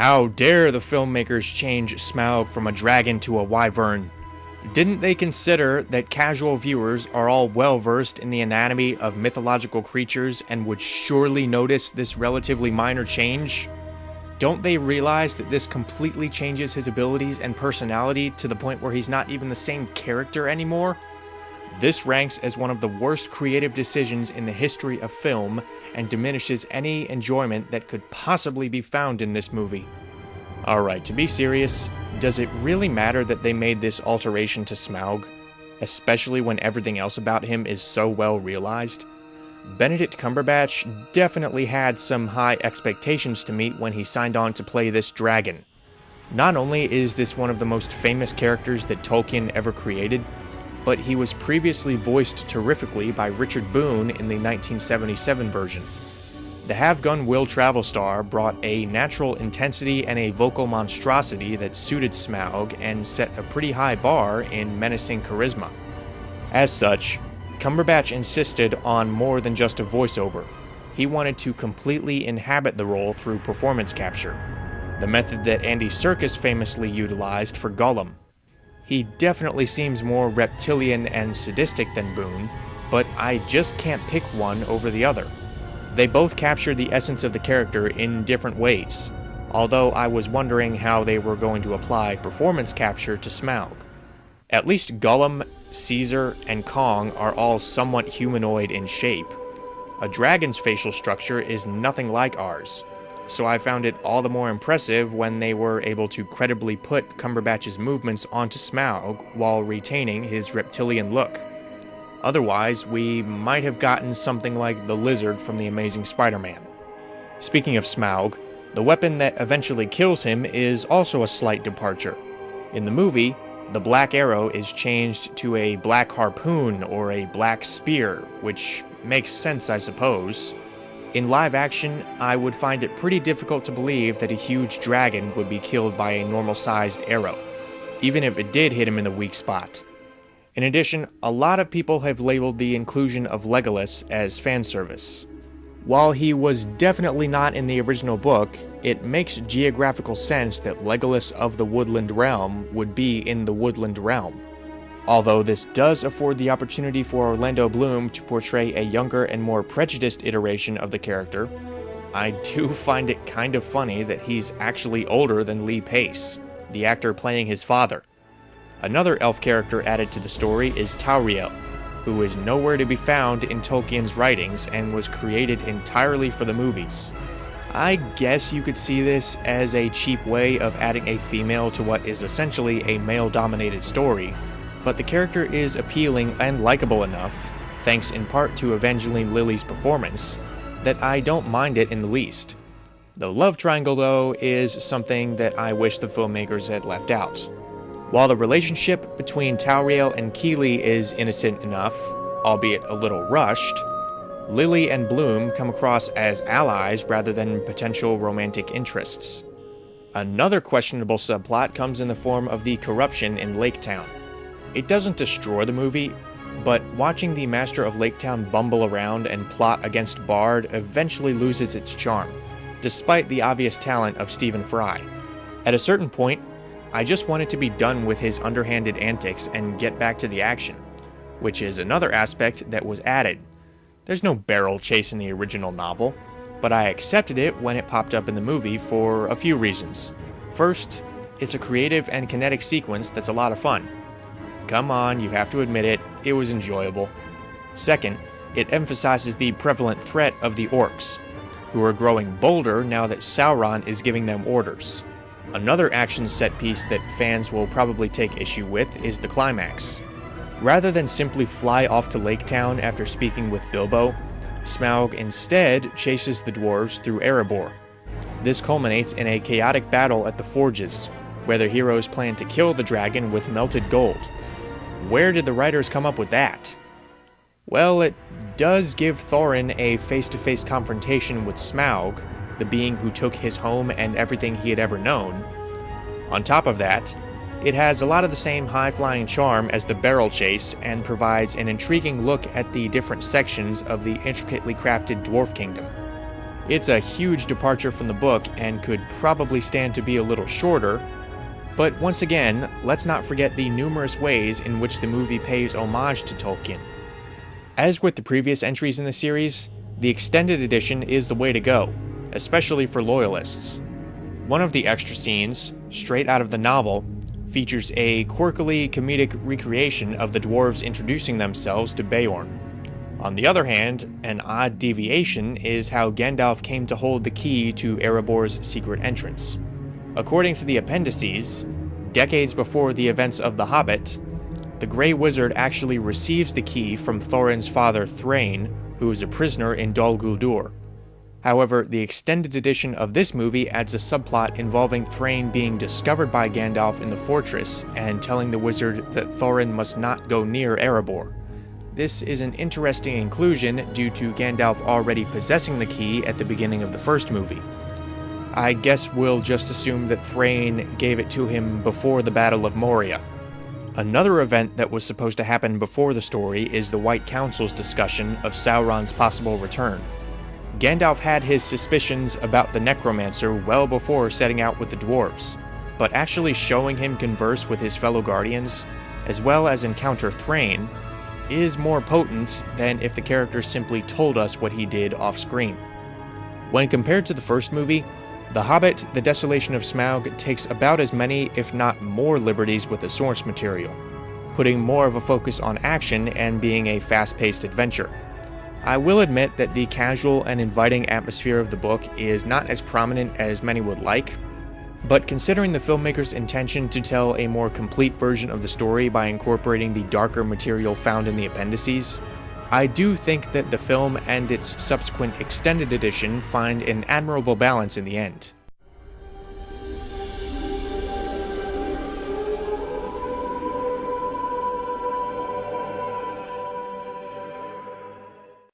How dare the filmmakers change Smaug from a dragon to a wyvern? Didn't they consider that casual viewers are all well-versed in the anatomy of mythological creatures and would surely notice this relatively minor change? Don't they realize that this completely changes his abilities and personality to the point where he's not even the same character anymore? This ranks as one of the worst creative decisions in the history of film and diminishes any enjoyment that could possibly be found in this movie. Alright, to be serious, does it really matter that they made this alteration to Smaug? Especially when everything else about him is so well realized? Benedict Cumberbatch definitely had some high expectations to meet when he signed on to play this dragon. Not only is this one of the most famous characters that Tolkien ever created, but he was previously voiced terrifically by Richard Boone in the 1977 version. The Have-Gun Will Travel star brought a natural intensity and a vocal monstrosity that suited Smaug and set a pretty high bar in menacing charisma. As such, Cumberbatch insisted on more than just a voiceover. He wanted to completely inhabit the role through performance capture, the method that Andy Serkis famously utilized for Gollum. He definitely seems more reptilian and sadistic than Boone, but I just can't pick one over the other. They both capture the essence of the character in different ways, although I was wondering how they were going to apply performance capture to Smaug. At least Gollum, Caesar, and Kong are all somewhat humanoid in shape. A dragon's facial structure is nothing like ours, so I found it all the more impressive when they were able to credibly put Cumberbatch's movements onto Smaug while retaining his reptilian look. Otherwise, we might have gotten something like the lizard from The Amazing Spider-Man. Speaking of Smaug, the weapon that eventually kills him is also a slight departure. In the movie, the black arrow is changed to a black harpoon or a black spear, which makes sense, I suppose. In live action, I would find it pretty difficult to believe that a huge dragon would be killed by a normal-sized arrow, even if it did hit him in the weak spot. In addition, a lot of people have labeled the inclusion of Legolas as fan service. While he was definitely not in the original book, it makes geographical sense that Legolas of the Woodland Realm would be in the Woodland Realm. Although this does afford the opportunity for Orlando Bloom to portray a younger and more prejudiced iteration of the character, I do find it kind of funny that he's actually older than Lee Pace, the actor playing his father. Another elf character added to the story is Tauriel, who is nowhere to be found in Tolkien's writings and was created entirely for the movies. I guess you could see this as a cheap way of adding a female to what is essentially a male-dominated story, but the character is appealing and likable enough, thanks in part to Evangeline Lilly's performance, that I don't mind it in the least. The love triangle, though, is something that I wish the filmmakers had left out. While the relationship between Tauriel and Keeley is innocent enough, albeit a little rushed, Lily and Bloom come across as allies rather than potential romantic interests. Another questionable subplot comes in the form of the corruption in Lake Town. It doesn't destroy the movie, but watching the Master of Lake Town bumble around and plot against Bard eventually loses its charm, despite the obvious talent of Stephen Fry. At a certain point, I just wanted to be done with his underhanded antics and get back to the action, which is another aspect that was added. There's no barrel chase in the original novel, but I accepted it when it popped up in the movie for a few reasons. First, it's a creative and kinetic sequence that's a lot of fun. Come on, you have to admit it, it was enjoyable. Second, it emphasizes the prevalent threat of the orcs, who are growing bolder now that Sauron is giving them orders. Another action set piece that fans will probably take issue with is the climax. Rather than simply fly off to Lake Town after speaking with Bilbo, Smaug instead chases the dwarves through Erebor. This culminates in a chaotic battle at the Forges, where the heroes plan to kill the dragon with melted gold. Where did the writers come up with that? Well, it does give Thorin a face-to-face confrontation with Smaug, the being who took his home and everything he had ever known. On top of that, it has a lot of the same high-flying charm as the barrel chase and provides an intriguing look at the different sections of the intricately crafted Dwarf Kingdom. It's a huge departure from the book and could probably stand to be a little shorter, but once again, let's not forget the numerous ways in which the movie pays homage to Tolkien. As with the previous entries in the series, the extended edition is the way to go, especially for loyalists. One of the extra scenes, straight out of the novel, features a quirkily comedic recreation of the dwarves introducing themselves to Beorn. On the other hand, an odd deviation is how Gandalf came to hold the key to Erebor's secret entrance. According to the appendices, decades before the events of The Hobbit, the Grey Wizard actually receives the key from Thorin's father Thrain, who is a prisoner in Dol Guldur. However, the extended edition of this movie adds a subplot involving Thrain being discovered by Gandalf in the fortress and telling the wizard that Thorin must not go near Erebor. This is an interesting inclusion due to Gandalf already possessing the key at the beginning of the first movie. I guess we'll just assume that Thrain gave it to him before the Battle of Moria. Another event that was supposed to happen before the story is the White Council's discussion of Sauron's possible return. Gandalf had his suspicions about the necromancer well before setting out with the dwarves, but actually showing him converse with his fellow guardians, as well as encounter Thrain, is more potent than if the character simply told us what he did off-screen. When compared to the first movie, The Hobbit, The Desolation of Smaug takes about as many, if not more, liberties with the source material, putting more of a focus on action and being a fast-paced adventure. I will admit that the casual and inviting atmosphere of the book is not as prominent as many would like, but considering the filmmaker's intention to tell a more complete version of the story by incorporating the darker material found in the appendices, I do think that the film and its subsequent extended edition find an admirable balance in the end.